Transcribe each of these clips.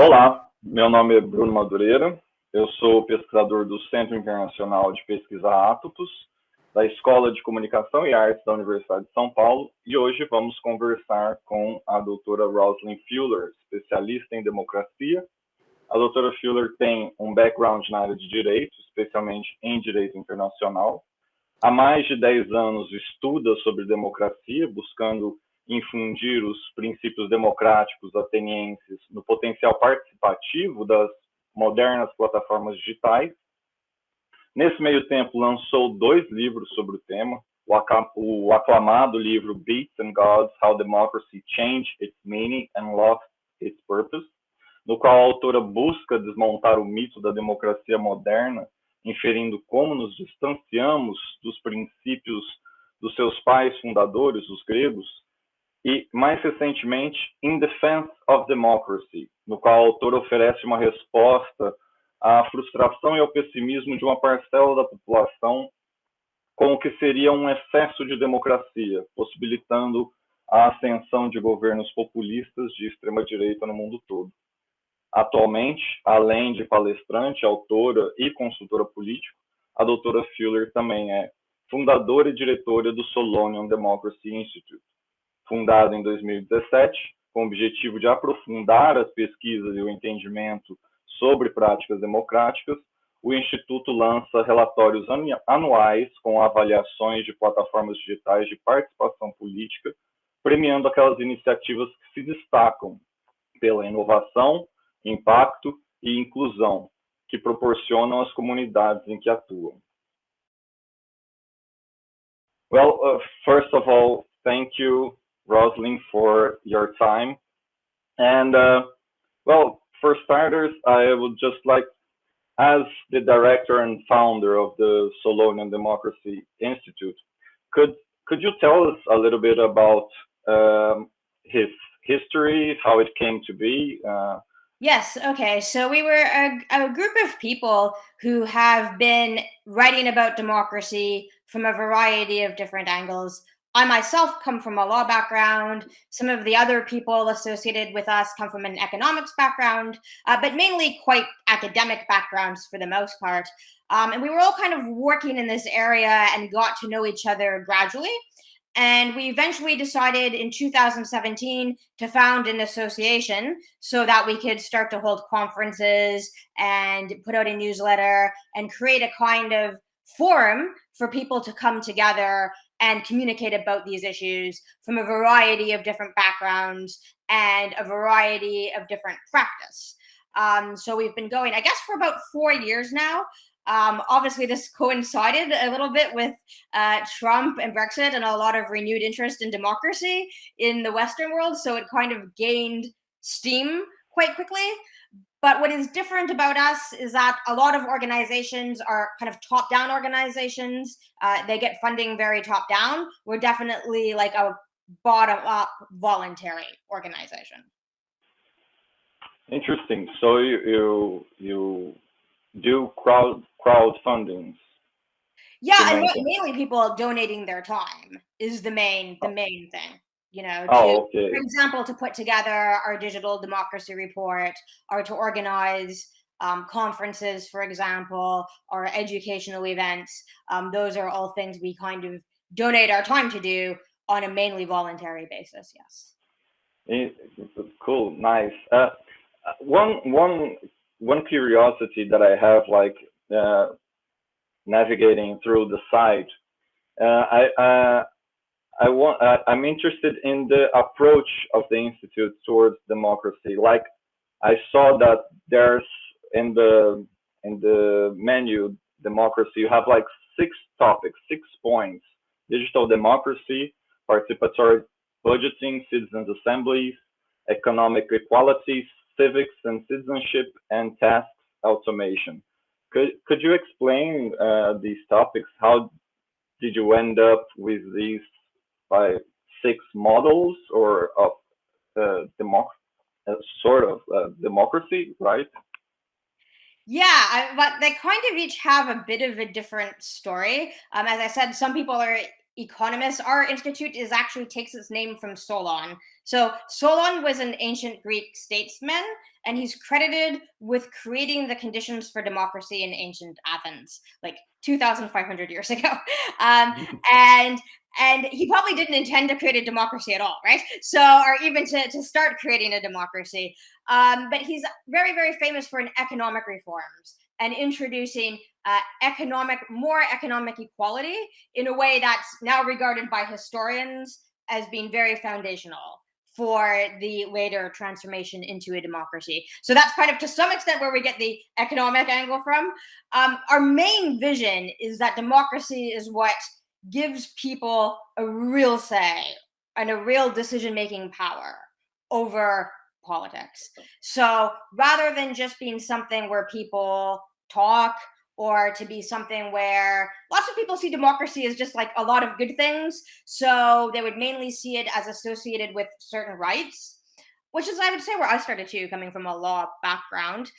Olá, meu nome é Bruno Madureira, eu sou pesquisador do Centro Internacional de Pesquisa Átotos, da Escola de Comunicação e Artes da Universidade de São Paulo, e hoje vamos conversar com a doutora Roslyn Fuller, especialista em democracia. A doutora Fuller tem um background na área de direito, especialmente em direito internacional. Há mais de 10 anos estuda sobre democracia, buscando infundir os princípios democráticos atenienses no potencial participativo das modernas plataformas digitais. Nesse meio tempo, lançou 2 livros sobre o tema, o aclamado livro Beasts and Gods, How Democracy Changed Its Meaning and Lost Its Purpose, no qual a autora busca desmontar o mito da democracia moderna, inferindo como nos distanciamos dos princípios dos seus pais fundadores, os gregos, e, mais recentemente, In Defense of Democracy, no qual a autora oferece uma resposta à frustração e ao pessimismo de uma parcela da população com o que seria um excesso de democracia, possibilitando a ascensão de governos populistas de extrema-direita no mundo todo. Atualmente, além de palestrante, autora e consultora política, a doutora Fuller também é fundadora e diretora do Solonian Democracy Institute, fundado em 2017, com o objetivo de aprofundar as pesquisas e o entendimento sobre práticas democráticas. O Instituto lança relatórios anuais com avaliações de plataformas digitais de participação política, premiando aquelas iniciativas que se destacam pela inovação, impacto e inclusão, que proporcionam às comunidades em que atuam. Well, first of all, thank you, Roslyn, for your time. And, well, for starters, I would just like, as the director and founder of the Solonian Democracy Institute, could you tell us a little bit about his history, how it came to be? Yes. Okay. So we were a group of people who have been writing about democracy from a variety of different angles. I myself come from a law background. Some of the other people associated with us come from an economics background, but mainly quite academic backgrounds for the most part. And we were all kind of working in this area and got to know each other gradually. And we eventually decided in 2017 to found an association so that we could start to hold conferences and put out a newsletter and create a kind of forum for people to come together and communicate about these issues from a variety of different backgrounds and a variety of different practice. So we've been going, I guess, for about 4 years now. Obviously, this coincided a little bit with Trump and Brexit and a lot of renewed interest in democracy in the Western world. So it kind of gained steam quite quickly. But what is different about us is that a lot of organizations are kind of top-down organizations. They get funding very top-down. We're definitely like a bottom-up voluntary organization. Interesting. So you do crowdfundings? Yeah, and mainly people donating their time is the main thing. You know, okay. For example, to put together our digital democracy report, or to organize conferences, for example, or educational events. Those are all things we kind of donate our time to do on a mainly voluntary basis. Yes. Cool, nice. One curiosity that I have, like navigating through the site, I'm interested in the approach of the Institute towards democracy. Like, I saw that there's in the menu, democracy, you have like 6 topics, 6 points: digital democracy, participatory budgeting, citizens assemblies, economic equality, civics and citizenship, and tasks automation. Could you explain these topics? How did you end up with these 6 models or of democracy, right? Yeah, but they kind of each have a bit of a different story. As I said, some people are economists. Our institute takes its name from Solon. So Solon was an ancient Greek statesman, and he's credited with creating the conditions for democracy in ancient Athens, like 2,500 years ago. And he probably didn't intend to create a democracy at all, right? So, or even to start creating a democracy. But he's very, very famous for economic reforms and introducing more economic equality in a way that's now regarded by historians as being very foundational for the later transformation into a democracy. So that's kind of, to some extent, where we get the economic angle from. Our main vision is that democracy is what gives people a real say and a real decision-making power over politics. So rather than just being something where people talk, or to be something where lots of people see democracy as just like a lot of good things, so they would mainly see it as associated with certain rights, which is, I would say, where I started too, coming from a law background.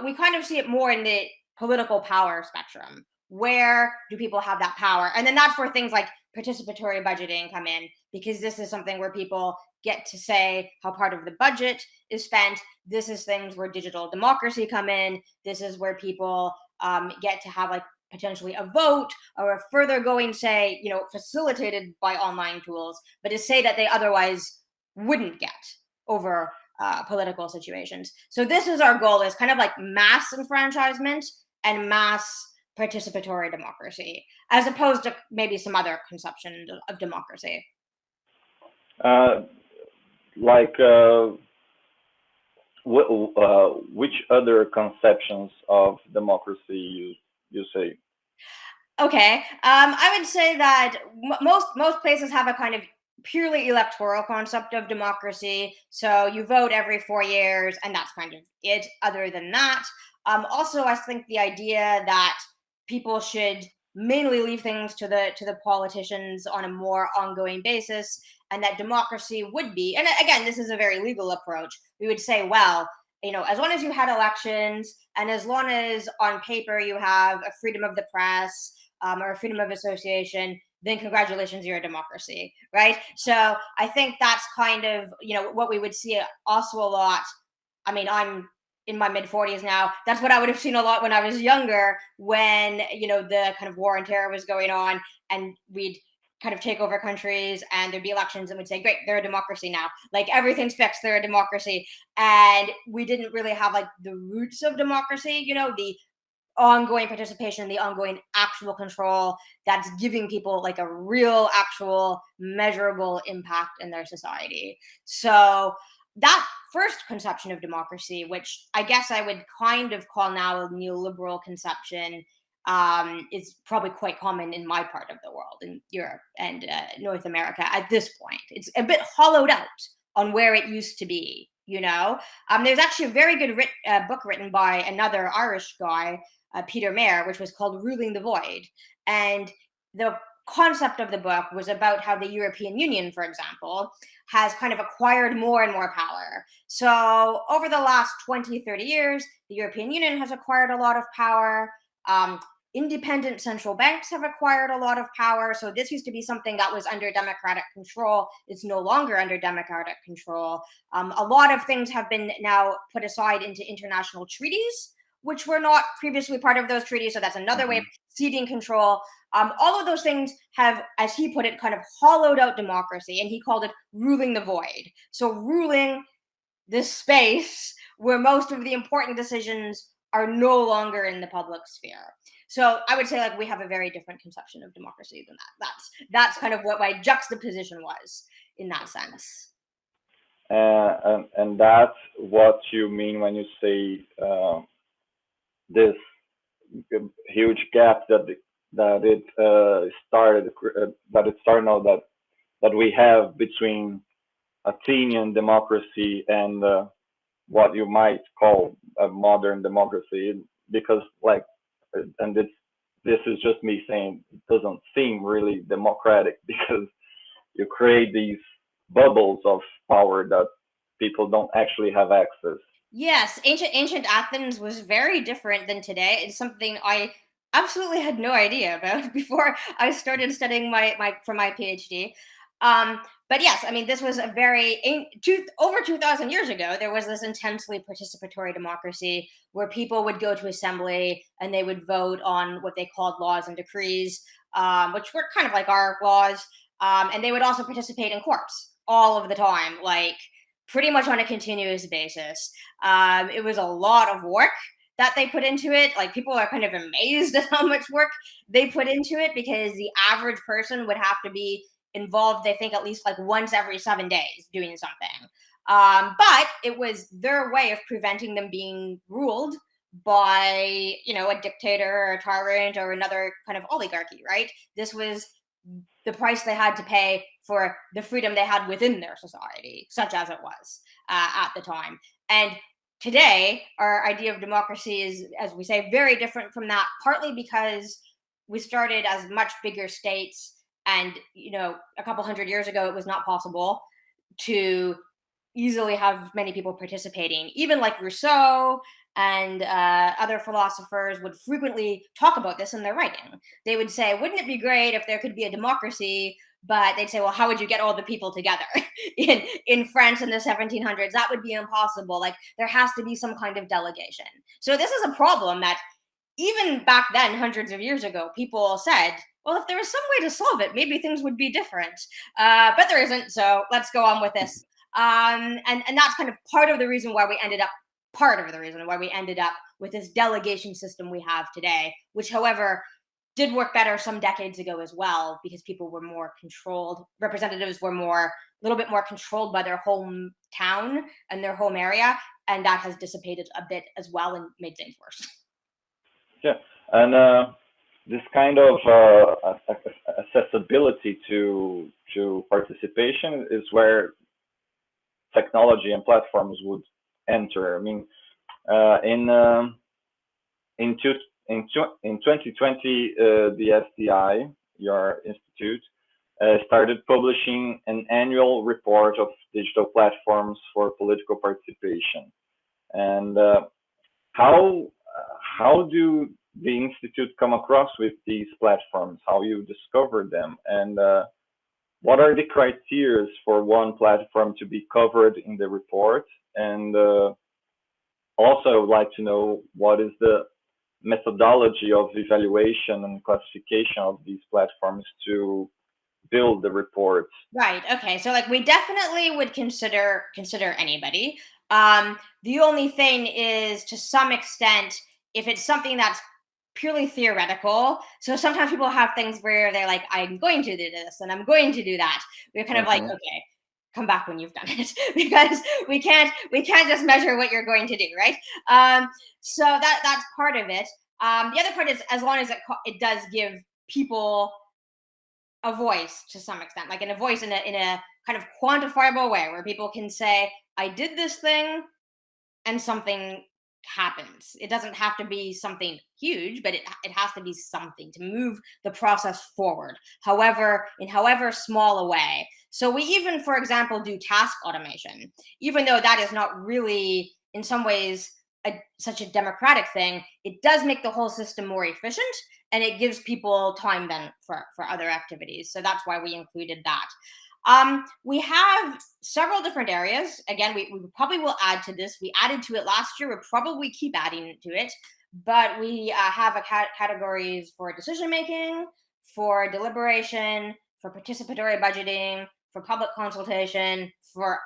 We kind of see it more in the political power spectrum. Where do people have that power? And then that's where things like participatory budgeting come in, because this is something where people get to say how part of the budget is spent. This is things where digital democracy come in. This is where people get to have like potentially a vote or a further going say, facilitated by online tools, but to say that they otherwise wouldn't get over political situations. So this is our goal, is kind of like mass enfranchisement and mass participatory democracy, as opposed to maybe some other conception of democracy. Which other conceptions of democracy you say? Okay, I would say that most places have a kind of purely electoral concept of democracy. So you vote every 4 years, and that's kind of it. Other than that, also I think the idea that people should mainly leave things to the politicians on a more ongoing basis, and that democracy would be, and again, this is a very legal approach, we would say, well, as long as you had elections, and as long as on paper you have a freedom of the press, or a freedom of association, then congratulations, you're a democracy, right? So I think that's kind of, what we would see also a lot. I mean, I'm in my mid 40s now. That's what I would have seen a lot when I was younger, when, the kind of war and terror was going on, and we'd kind of take over countries and there'd be elections, and we'd say, great, they're a democracy now. Like, everything's fixed, they're a democracy. And we didn't really have like the roots of democracy, the ongoing participation, the ongoing actual control that's giving people like a real, actual, measurable impact in their society. So that first conception of democracy, which I guess I would kind of call now a neoliberal conception, is probably quite common in my part of the world, in Europe and North America at this point. It's a bit hollowed out on where it used to be, There's actually a very good book written by another Irish guy, Peter Mayer, which was called Ruling the Void. And the concept of the book was about how the European Union, for example, has kind of acquired more and more power. So over the last 20, 30 years, the European Union has acquired a lot of power. Independent central banks have acquired a lot of power. So this used to be something that was under democratic control. It's no longer under democratic control. A lot of things have been now put aside into international treaties, which were not previously part of those treaties. So that's another way of ceding control. All of those things have, as he put it, kind of hollowed out democracy, and he called it ruling the void. So ruling this space where most of the important decisions are no longer in the public sphere. So I would say, like, we have a very different conception of democracy than that. That's kind of what my juxtaposition was in that sense. And that's what you mean when you say this huge gap that it started now, that we have between Athenian democracy and what you might call a modern democracy, because this is just me saying, it doesn't seem really democratic, because you create these bubbles of power that people don't actually have access. Yes, ancient Athens was very different than today. It's something I absolutely had no idea about before I started studying for my PhD. But yes, I mean, this was a over 2,000 years ago. There was this intensely participatory democracy where people would go to assembly and they would vote on what they called laws and decrees, which were kind of like our laws. And they would also participate in courts all of the time, like pretty much on a continuous basis. It was a lot of work that they put into it. Like, people are kind of amazed at how much work they put into it, because the average person would have to be involved, they think, at least like once every 7 days doing something. But it was their way of preventing them being ruled by, a dictator or a tyrant or another kind of oligarchy, right? This was the price they had to pay for the freedom they had within their society, such as it was at the time. And today, our idea of democracy is, as we say, very different from that, partly because we started as much bigger states. And, a couple hundred years ago, it was not possible to easily have many people participating. Even like Rousseau and other philosophers would frequently talk about this in their writing. They would say, wouldn't it be great if there could be a democracy? But they'd say, well, how would you get all the people together? in France in the 1700s, that would be impossible. Like, there has to be some kind of delegation. So this is a problem that even back then, hundreds of years ago, people said, well, if there was some way to solve it, maybe things would be different. But there isn't, so let's go on with this. And that's kind of part of the reason why we ended up with this delegation system we have today, which, however, did work better some decades ago as well, because people were more controlled. Representatives were a little bit more controlled by their hometown and their home area, and that has dissipated a bit as well and made things worse. Yeah, and this kind of accessibility to participation is where technology and platforms would enter. I mean, in 2020, the SDI, your institute, started publishing an annual report of digital platforms for political participation. And how do the institute come across with these platforms? How you discover them, and what are the criteria for one platform to be covered in the report? And also, I would like to know what is the methodology of evaluation and classification of these platforms to build the report. Right. Okay. So, like, we definitely would consider anybody. The only thing is, to some extent, if it's something that's purely theoretical. So sometimes people have things where they're like, I'm going to do this and I'm going to do that. We're kind of like, okay, come back when you've done it, because we can't just measure what you're going to do, right? So that's part of it. The other part is, as long as it does give people a voice to some extent, like in a voice in a kind of quantifiable way, where people can say, I did this thing and something happens. It doesn't have to be something huge, but it has to be something to move the process forward, in however small a way. So we even, for example, do task automation, even though that is not really, in some ways, such a democratic thing. It does make the whole system more efficient, and it gives people time then for other activities. So that's why we included that. We have several different areas. Again, we probably will add to this. We added to it last year. We'll probably keep adding to it. But we have categories for decision making, for deliberation, for participatory budgeting, for public consultation, for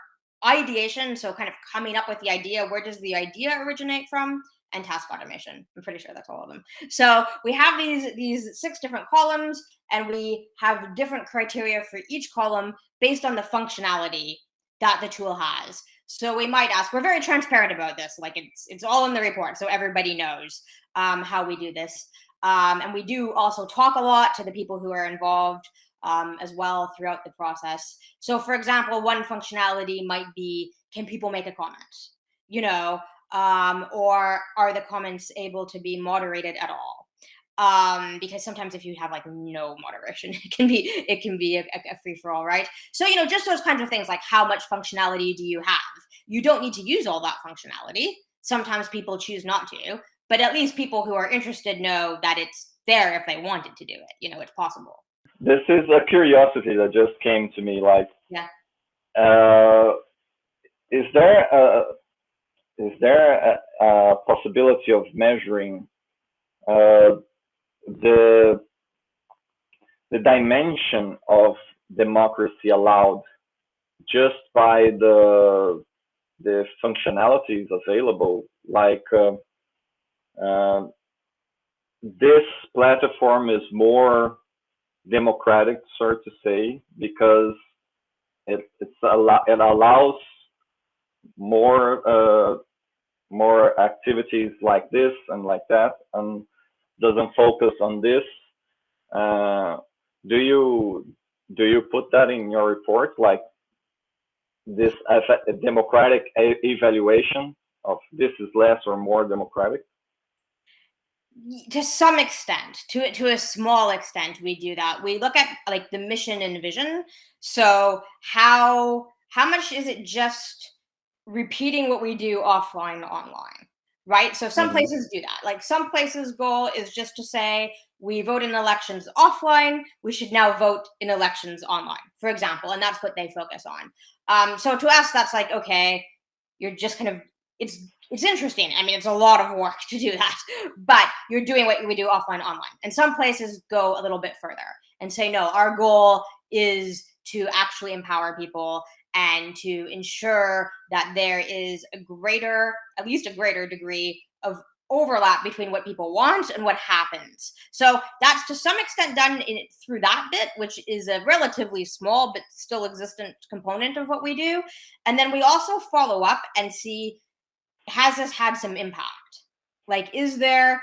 ideation. So kind of coming up with the idea. Where does the idea originate from? And task automation. I'm pretty sure that's all of them. So we have these 6 different columns, and we have different criteria for each column based on the functionality that the tool has. So we might ask, we're very transparent about this, like it's all in the report, so everybody knows how we do this. And we do also talk a lot to the people who are involved as well throughout the process. So, for example, one functionality might be, can people make a comment? Or are the comments able to be moderated at all? Because sometimes if you have like no moderation, it can be a free for all, right? So, just those kinds of things, like how much functionality do you have? You don't need to use all that functionality. Sometimes people choose not to, but at least people who are interested know that it's there if they wanted to do it. It's possible. This is a curiosity that just came to me. Like, Yeah. Is there a possibility of measuring the dimension of democracy allowed just by the functionalities available? Like, this platform is more democratic, so to say, because it allows more activities like this and like that, and doesn't focus on this. Do you put that in your report, like this democratic evaluation of this is less or more democratic? To some extent, to a small extent, we do that. We look at like the mission and vision. So how much is it just repeating what we do offline online, right? So some places do that. Like some places goal is just to say we vote in elections offline, we should now vote in elections online, for example, and that's what they focus on. So to us, that's like, okay, you're just kind of, it's interesting. I mean, it's a lot of work to do that, but you're doing what we do offline online. And some places go a little bit further and say, no, our goal is to actually empower people and to ensure that there is at least a greater degree of overlap between what people want and what happens. So that's to some extent done through that bit, which is a relatively small but still existent component of what we do. And then we also follow up and see, has this had some impact? Like, is there,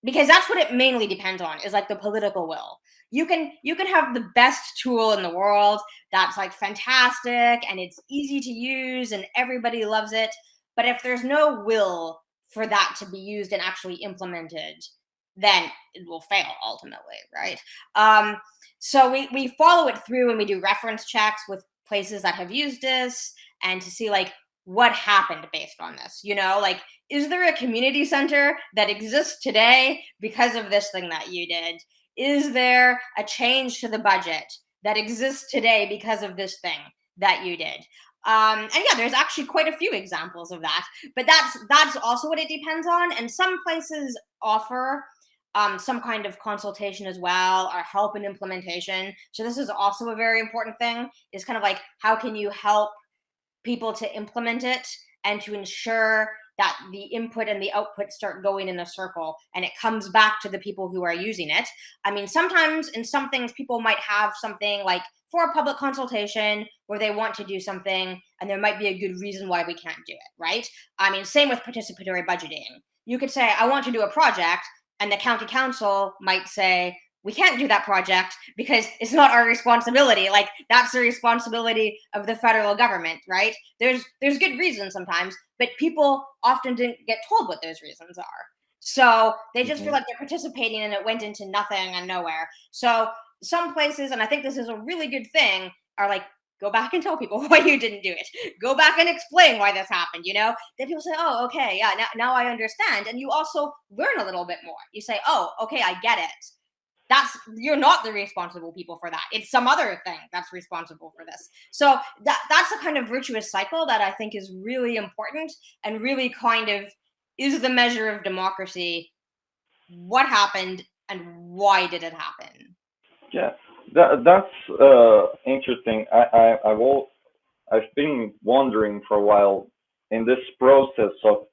because that's what it mainly depends on, is like the political will. You can have the best tool in the world that's like fantastic and it's easy to use and everybody loves it, but if there's no will for that to be used and actually implemented, then it will fail ultimately, right? So we follow it through and we do reference checks with places that have used this, and to see like what happened based on this. Like, is there a community center that exists today because of this thing that you did? Is there a change to the budget that exists today because of this thing that you did? And yeah, there's actually quite a few examples of that, but that's also what it depends on. And some places offer some kind of consultation as well, or help in implementation. So this is also a very important thing, is kind of like, how can you help people to implement it and to ensure that the input and the output start going in a circle and it comes back to the people who are using it. I mean, sometimes in some things, people might have something like for a public consultation where they want to do something and there might be a good reason why we can't do it, right? I mean, same with participatory budgeting. You could say, I want to do a project, and the county council might say, we can't do that project because it's not our responsibility. Like, that's the responsibility of the federal government, right? There's good reasons sometimes, but people often didn't get told what those reasons are. So they just feel like they're participating and it went into nothing and nowhere. So some places, and I think this is a really good thing, are like, go back and tell people why you didn't do it. Go back and explain why this happened, Then people say, oh, okay, yeah, now I understand. And you also learn a little bit more. You say, oh, okay, I get it. You're not the responsible people for that. It's some other thing that's responsible for this. So that's a kind of virtuous cycle that I think is really important and really kind of is the measure of democracy. What happened and why did it happen? Yeah, that's interesting. I've been wondering for a while in this process of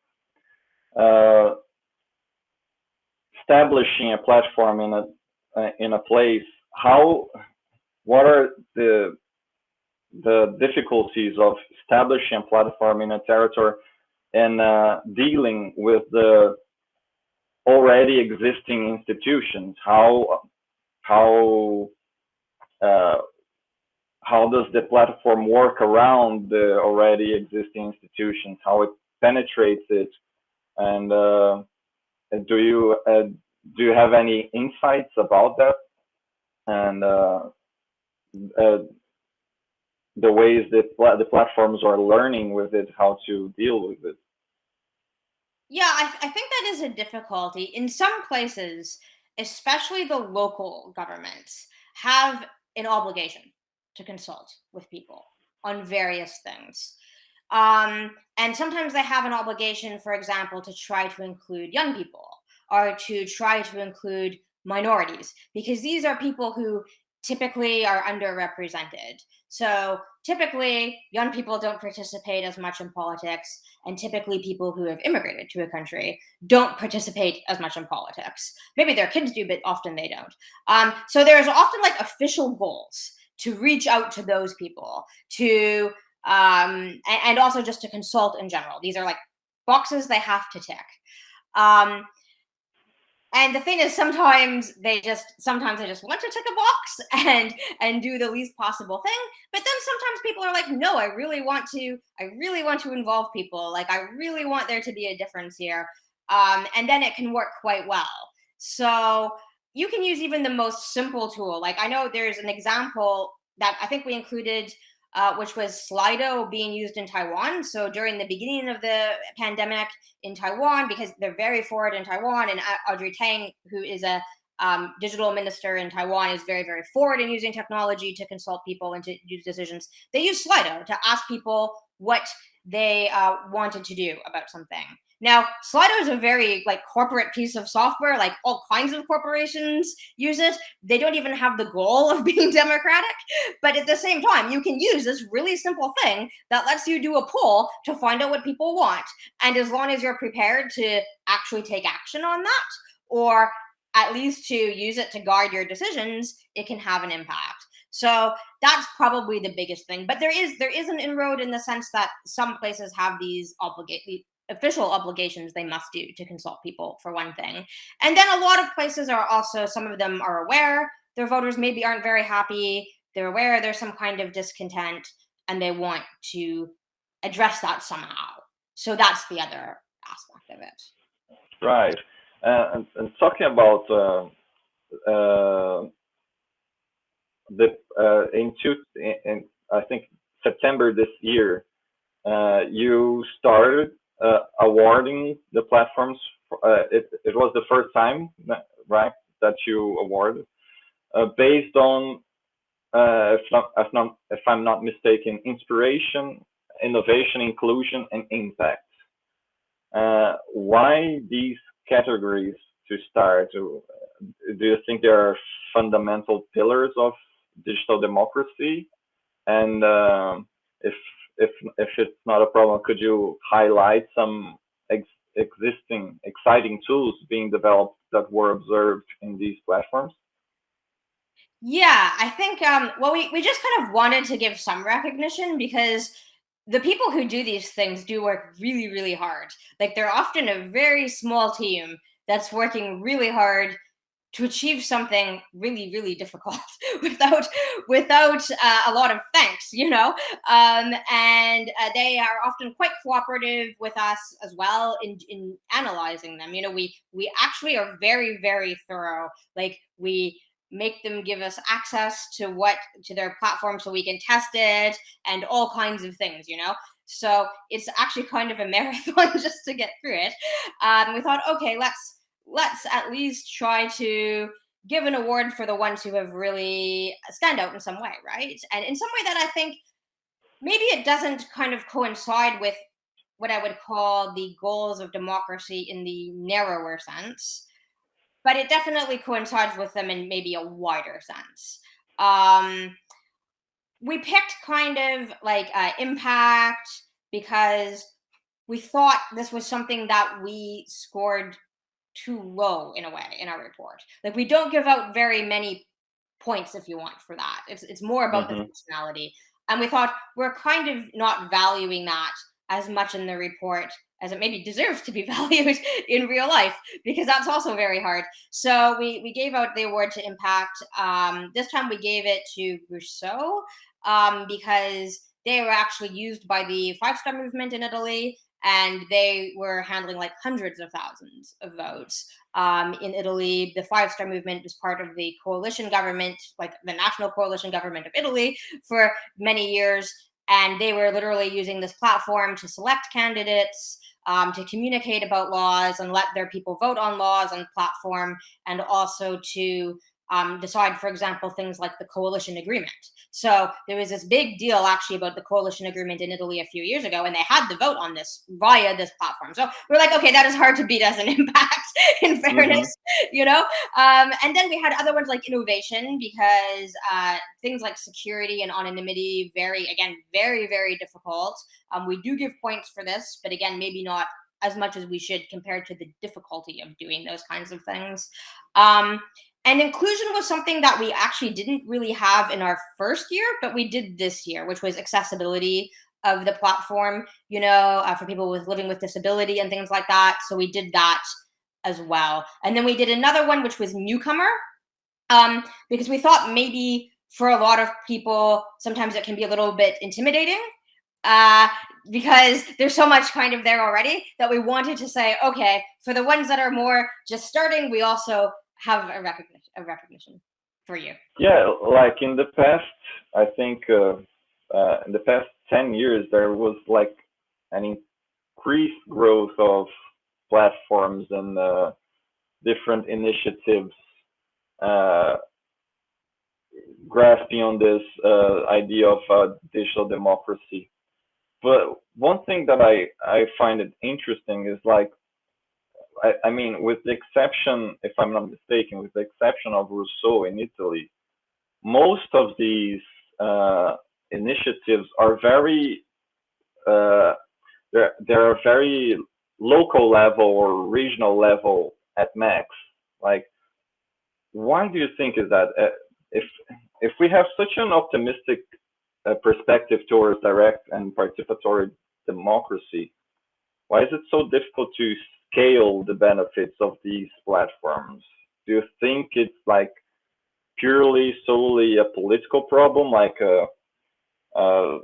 establishing a platform in a place. What are the difficulties of establishing a platform in a territory and dealing with the already existing institutions? How does the platform work around the already existing institutions? How it penetrates it, and do you have any insights about that, and the ways that the platforms are learning with it, how to deal with it? Yeah, I think that is a difficulty. In some places, especially the local governments, have an obligation to consult with people on various things. And sometimes they have an obligation, for example, to try to include young people or to try to include minorities, because these are people who typically are underrepresented. So typically, young people don't participate as much in politics, and typically, people who have immigrated to a country don't participate as much in politics. Maybe their kids do, but often they don't. So there's often like official goals to reach out to those people, to and also just to consult in general. These are like boxes they have to tick. Um, and the thing is, sometimes they just want to tick a box and do the least possible thing. But then sometimes people are like, no, I really want to involve people. Like, I really want there to be a difference here. And then it can work quite well. So you can use even the most simple tool. Like, I know there's an example that I think we included, which was Slido being used in Taiwan. So during the beginning of the pandemic in Taiwan, because they're very forward in Taiwan, and Audrey Tang, who is a digital minister in Taiwan, is very, very forward in using technology to consult people and to use decisions. They use Slido to ask people what they wanted to do about something. Now, Slido is a very like corporate piece of software. Like, all kinds of corporations use it. They don't even have the goal of being democratic. But at the same time, you can use this really simple thing that lets you do a poll to find out what people want. And as long as you're prepared to actually take action on that, or at least to use it to guide your decisions, it can have an impact. So that's probably the biggest thing. But there is an inroad in the sense that some places have these official obligations they must do to consult people, for one thing. And then a lot of places are also, some of them are aware their voters maybe aren't very happy. They're aware there's some kind of discontent, and they want to address that somehow. So that's the other aspect of it. Right. And talking about in I think September this year, you started awarding the platforms. It was the first time, right, that you awarded based on, if I'm not mistaken, inspiration, innovation, inclusion, and impact. Why these categories to start? Do you think there are fundamental pillars of digital democracy? And if it's not a problem, could you highlight some existing exciting tools being developed that were observed in these platforms? Yeah, I think well, we just kind of wanted to give some recognition, because the people who do these things do work really, really hard. Like, they're often a very small team that's working really hard to achieve something really, really difficult without a lot of thanks, and they are often quite cooperative with us as well in analyzing them. We actually are very, very thorough. Like, we make them give us access to their platform so we can test it, and all kinds of things. So it's actually kind of a marathon just to get through it. We thought, okay, let's at least try to give an award for the ones who have really stand out in some way, right? And in some way that I think maybe it doesn't kind of coincide with what I would call the goals of democracy in the narrower sense, but it definitely coincides with them in maybe a wider sense. We picked kind of like impact because we thought this was something that we scored too low in a way in our report. Like, we don't give out very many points, if you want, for that. It's more about the functionality. And we thought we're kind of not valuing that as much in the report as it maybe deserves to be valued in real life, because that's also very hard. So we gave out the award to impact. This time we gave it to Rousseau, because they were actually used by the Five-Star Movement in Italy, and they were handling like hundreds of thousands of votes. In Italy, the Five-Star Movement was part of the coalition government, like the National Coalition Government of Italy, for many years. And they were literally using this platform to select candidates, to communicate about laws and let their people vote on laws on the platform, and also to decide, for example, things like the coalition agreement. So there was this big deal actually about the coalition agreement in Italy a few years ago, and they had the vote on this via this platform. So we're like, okay, that is hard to beat as an impact, in fairness, you know? And then we had other ones like innovation, because things like security and anonymity, very, very difficult. We do give points for this, but again, maybe not as much as we should compared to the difficulty of doing those kinds of things. And inclusion was something that we actually didn't really have in our first year, but we did this year, which was accessibility of the platform, for people living with disability and things like that. So we did that as well. And then we did another one, which was newcomer, because we thought maybe for a lot of people, sometimes it can be a little bit intimidating, because there's so much kind of there already, that we wanted to say, okay, for the ones that are more just starting, we also have a recognition for you. Yeah, like in the past, I think in the past 10 years, there was like an increased growth of platforms and different initiatives grasping on this idea of digital democracy. But one thing that I find it interesting is like, I mean, with the exception, if I'm not mistaken, with the exception of Rousseau in Italy, most of these initiatives are very, they're very local level or regional level at max. Like, why do you think is that? If we have such an optimistic perspective towards direct and participatory democracy, why is it so difficult to scale the benefits of these platforms? Do you think it's like solely a political problem, like a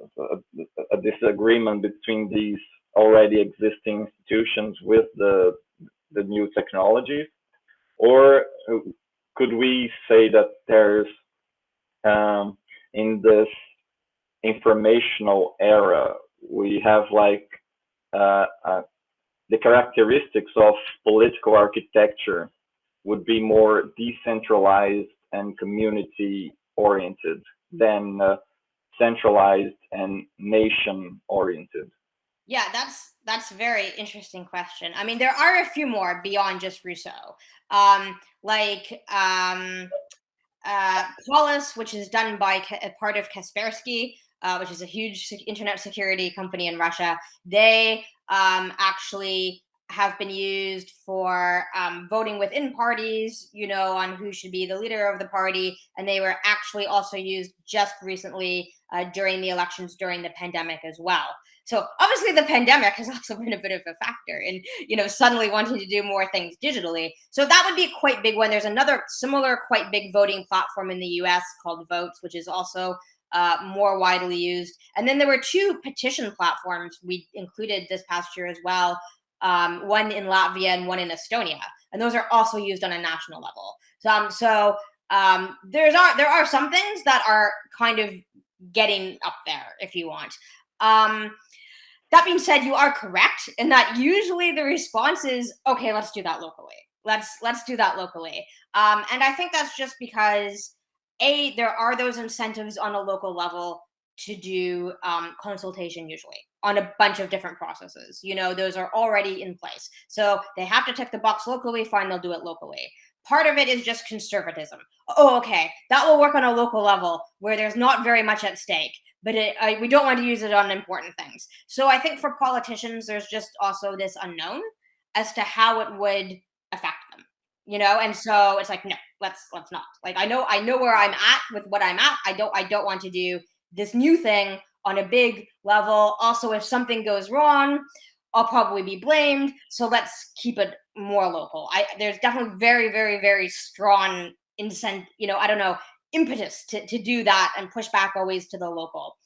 disagreement between these already existing institutions with the new technologies? Or could we say that there's in this informational era, we have like the characteristics of political architecture would be more decentralized and community oriented than centralized and nation oriented? Yeah, that's a very interesting question. I mean, there are a few more beyond just Rousseau, like Qualys, which is done by a part of Kaspersky, which is a huge internet security company in Russia. They actually have been used for voting within parties, on who should be the leader of the party. And they were actually also used just recently during the elections during the pandemic as well. So obviously the pandemic has also been a bit of a factor in, suddenly wanting to do more things digitally. So that would be a quite big one. There's another similar quite big voting platform in the US called Votes, which is also more widely used. And then there were two petition platforms we included this past year as well, one in Latvia and one in Estonia. And those are also used on a national level. There are some things that are kind of getting up there, if you want. That being said, you are correct in that usually the response is, okay, let's do that locally. Let's do that locally. And I think that's just because there are those incentives on a local level to do consultation usually on a bunch of different processes. Those are already in place. So they have to tick the box locally, fine, they'll do it locally. Part of it is just conservatism. Oh, okay, that will work on a local level where there's not very much at stake, but we don't want to use it on important things. So I think for politicians, there's just also this unknown as to how it would affect them, and so it's like, no, let's not. Like, I know where I'm at with what I'm at. I don't want to do this new thing on a big level. Also, if something goes wrong, I'll probably be blamed. So let's keep it more local. There's definitely very, very, very strong impetus to do that and push back always to the local.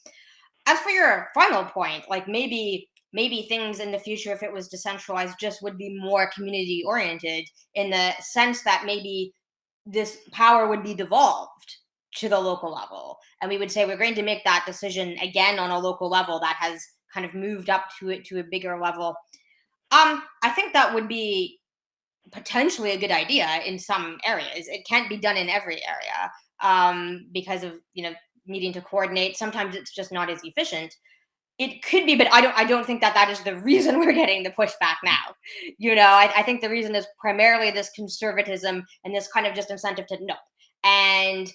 As for your final point, like maybe things in the future, if it was decentralized, just would be more community oriented, in the sense that maybe this power would be devolved to the local level. And we would say we're going to make that decision again on a local level that has kind of moved up to a bigger level. I think that would be potentially a good idea in some areas. It can't be done in every area because of needing to coordinate. Sometimes it's just not as efficient. It could be, but I don't think that is the reason we're getting the pushback now. I think the reason is primarily this conservatism and this kind of just incentive to no. And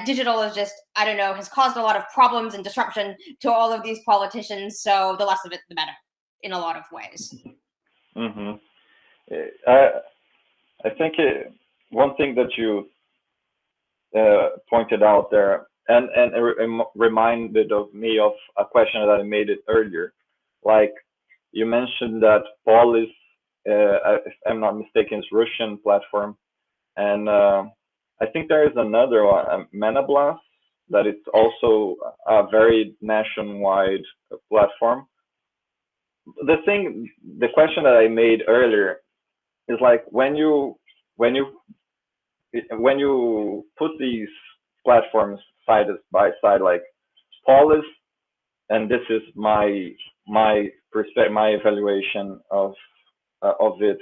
digital is just, I don't know, has caused a lot of problems and disruption to all of these politicians. So the less of it, the better, in a lot of ways. Mm-hmm. I think one thing that you pointed out there, and it reminded of me of a question that I made it earlier. Like you mentioned that Polis, if I'm not mistaken, is Russian platform, and I think there is another one, Manablast, that it's also a very nationwide platform. The question that I made earlier is like when you put these platforms side by side, like Polis, and this is my perspective, my evaluation of it,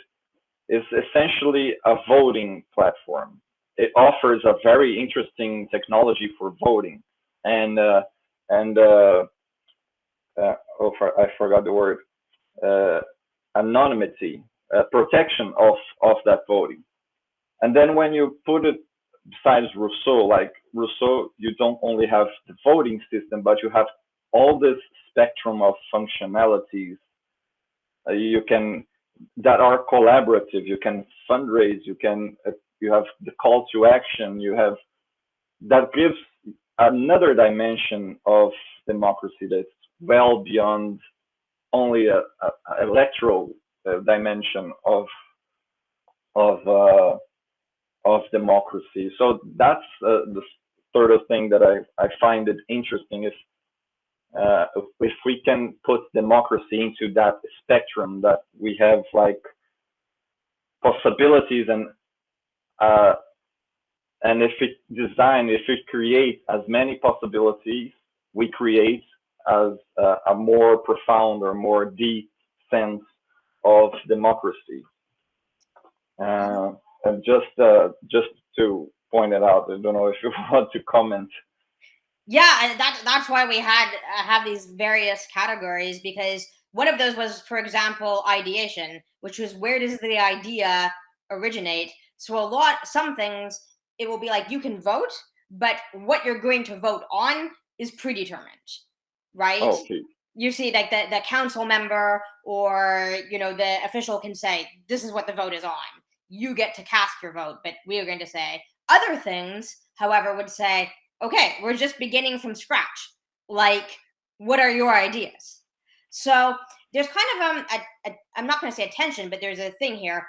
is essentially a voting platform. It offers a very interesting technology for voting, and I forgot the word, anonymity, protection of that voting. And then when you put it besides Rousseau, like Rousseau, you don't only have the voting system, but you have all this spectrum of functionalities that are collaborative. You can fundraise, you have the call to action, that gives another dimension of democracy that's well beyond only a electoral dimension of democracy. So that's the sort of thing that I find it interesting, if we can put democracy into that spectrum, that we have like possibilities, and if we create as many possibilities, we create as a more profound or more deep sense of democracy. And just to point it out, I don't know if you want to comment. Yeah, and that's why we have these various categories, because one of those was, for example, ideation, which was where does the idea originate? So some things, it will be like you can vote, but what you're going to vote on is predetermined, right? Okay. You see, like the council member or the official can say, this is what the vote is on. You get to cast your vote, but we are going to say other things, however, would say, okay, we're just beginning from scratch. Like, what are your ideas? So there's kind of I'm not going to say a tension, but there's a thing here.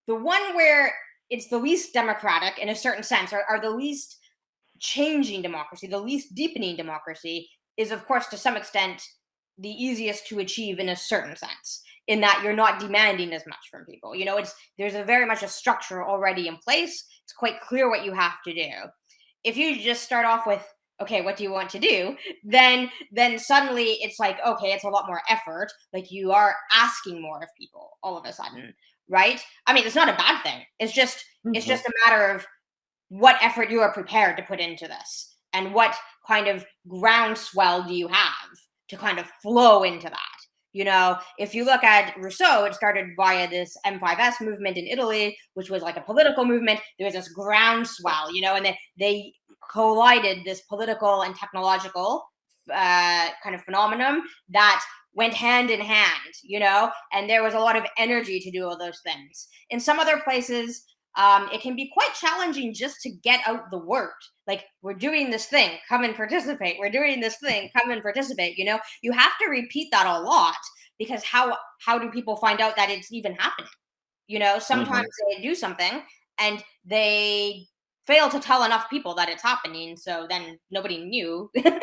The one where it's the least democratic in a certain sense, or the least changing democracy, the least deepening democracy, is of course to some extent the easiest to achieve in a certain sense, in that you're not demanding as much from people. There's very much a structure already in place. It's quite clear what you have to do. If you just start off with, okay, what do you want to do? Then suddenly it's like, okay, it's a lot more effort. Like you are asking more of people all of a sudden, right? I mean, it's not a bad thing. It's just a matter of what effort you are prepared to put into this, and what kind of groundswell do you have to kind of flow into that. If you look at Rousseau, it started via this M5S movement in Italy, which was like a political movement. There was this groundswell, and they collided this political and technological kind of phenomenon that went hand in hand, and there was a lot of energy to do all those things. In some other places, it can be quite challenging just to get out the word. Like, we're doing this thing, come and participate. We're doing this thing, come and participate. You have to repeat that a lot, because how do people find out that it's even happening? Sometimes they do something and they fail to tell enough people that it's happening, so then nobody knew, and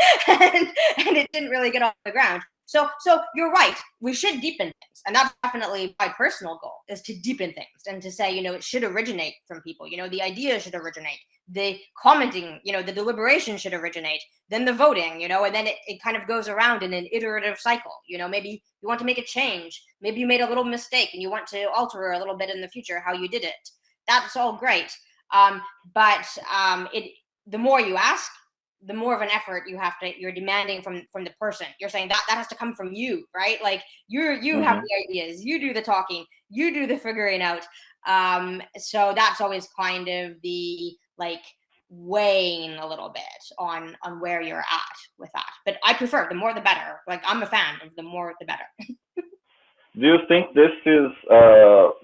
it didn't really get off the ground. So you're right. We should deepen things, and that's definitely my personal goal, is to deepen things and to say, it should originate from people. The idea should originate. The commenting, the deliberation should originate. Then the voting, and then it kind of goes around in an iterative cycle. Maybe you want to make a change. Maybe you made a little mistake and you want to alter a little bit in the future how you did it. That's all great. But the more you ask, the more of an effort you're demanding from the person. You're saying that has to come from you, right? Like you have the ideas, you do the talking, you do the figuring out. So that's always kind of the weighing a little bit on where you're at with that. But I prefer the more the better. Like I'm a fan of the more the better. Do you think this is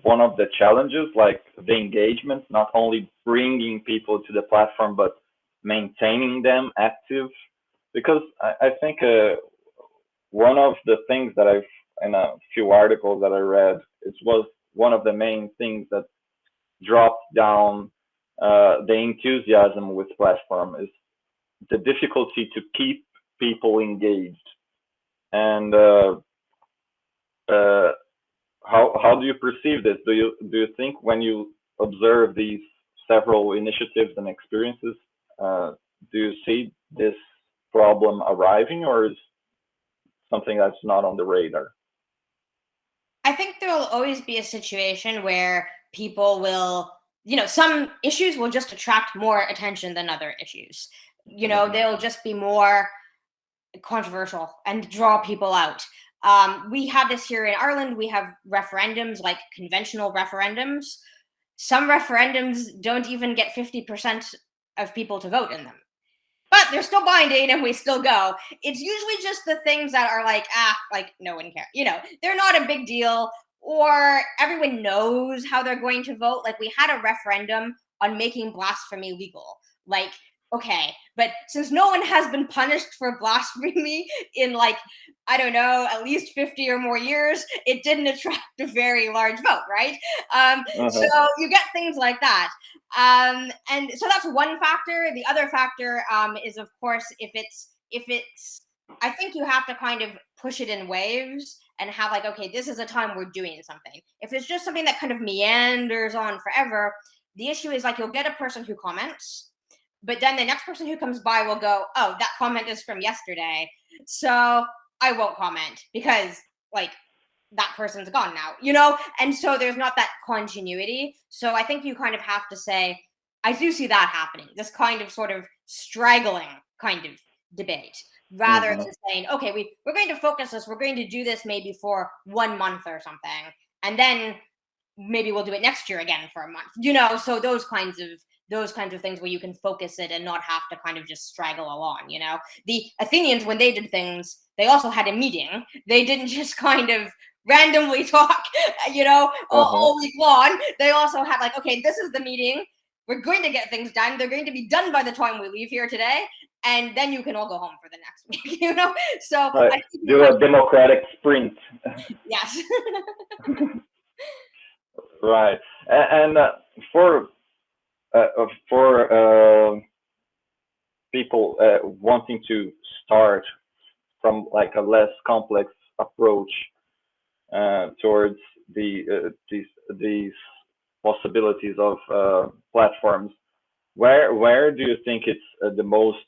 one of the challenges, like the engagement, not only bringing people to the platform, but maintaining them active? Because I think one of the things that in a few articles that I read, it was one of the main things that dropped down the enthusiasm with platform is the difficulty to keep people engaged. And how do you perceive this? Do you think when you observe these several initiatives and experiences, do you see this problem arriving, or is something that's not on the radar? I think there will always be a situation where people will, some issues will just attract more attention than other issues. They'll just be more controversial and draw people out. We have this here in Ireland. We have referendums, like conventional referendums. Some referendums don't even get 50% of people to vote in them, but they're still binding and we still go. It's usually just the things that are like no one cares. They're not a big deal, or everyone knows how they're going to vote. Like we had a referendum on making blasphemy legal. Like, okay, but since no one has been punished for blasphemy in I don't know, at least 50 or more years, it didn't attract a very large vote, right? So you get things like that. And so that's one factor. The other factor is, of course, if it's, I think you have to kind of push it in waves and have okay, this is a time we're doing something. If it's just something that kind of meanders on forever, the issue is you'll get a person who comments, but then the next person who comes by will go, oh, that comment is from yesterday, so I won't comment because that person's gone now, and so there's not that continuity. So I think you kind of have to say, I do see that happening, this kind of sort of straggling kind of debate, rather than saying, okay, we're going to focus this, we're going to do this maybe for 1 month or something, and then maybe we'll do it next year again for a month, so those kinds of things where you can focus it and not have to kind of just straggle along. The Athenians, when they did things, they also had a meeting. They didn't just kind of randomly talk, all week long. They also had okay, this is the meeting. We're going to get things done. They're going to be done by the time we leave here today. And then you can all go home for the next week, So right. I think do a democratic sprint. Yes. Right. And for people wanting to start from a less complex approach towards these possibilities of platforms, where do you think it's the most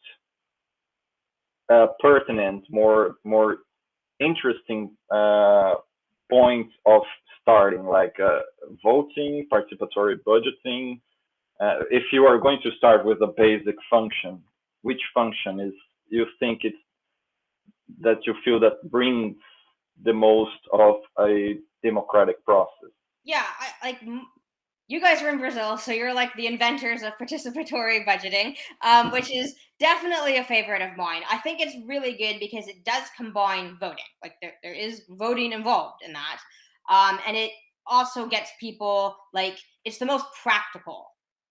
pertinent, more interesting point of starting, voting, participatory budgeting? If you are going to start with a basic function, which function is you think it's that you feel that brings the most of a democratic process? Yeah, you guys are in Brazil, so you're the inventors of participatory budgeting, which is definitely a favorite of mine. I think it's really good because it does combine voting. There is voting involved in that. And it also gets people, it's the most practical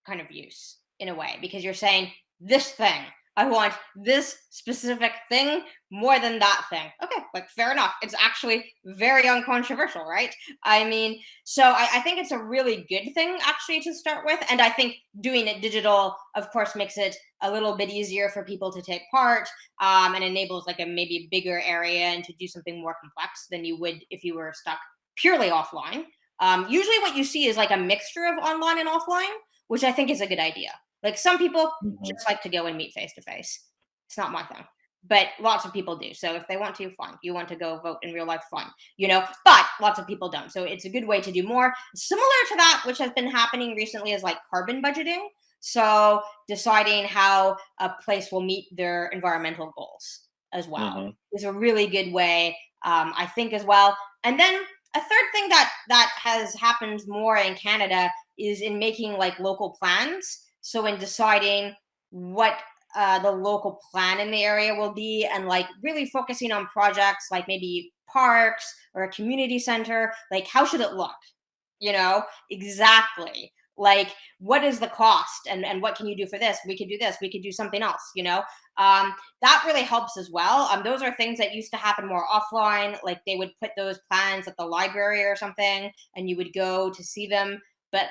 kind of use in a way, because you're saying this thing, I want this specific thing more than that thing. Okay, like fair enough. It's actually very uncontroversial, right? I mean, so I think it's a really good thing actually to start with. And I think doing it digital, of course, makes it a little bit easier for people to take part, and enables like a maybe bigger area and to do something more complex than you would if you were stuck purely offline. Usually what you see is like a mixture of online and offline, which I think is a good idea. Like some people Mhm. just like to go and meet face to face. It's not my thing, but lots of people do. So if they want to, fine. You want to go vote in real life, fine. But lots of people don't. So it's a good way to do more. Similar to that, which has been happening recently, is like carbon budgeting. So deciding how a place will meet their environmental goals as well Mhm. is a really good way, I think, as well. And then a third thing that has happened more in Canada is in making like local plans. So in deciding what the local plan in the area will be, and like really focusing on projects like maybe parks or a community center, like how should it look? Exactly. Like what is the cost, and what can you do for this? We could do this. We could do something else. That really helps as well. Those are things that used to happen more offline. Like they would put those plans at the library or something, and you would go to see them. But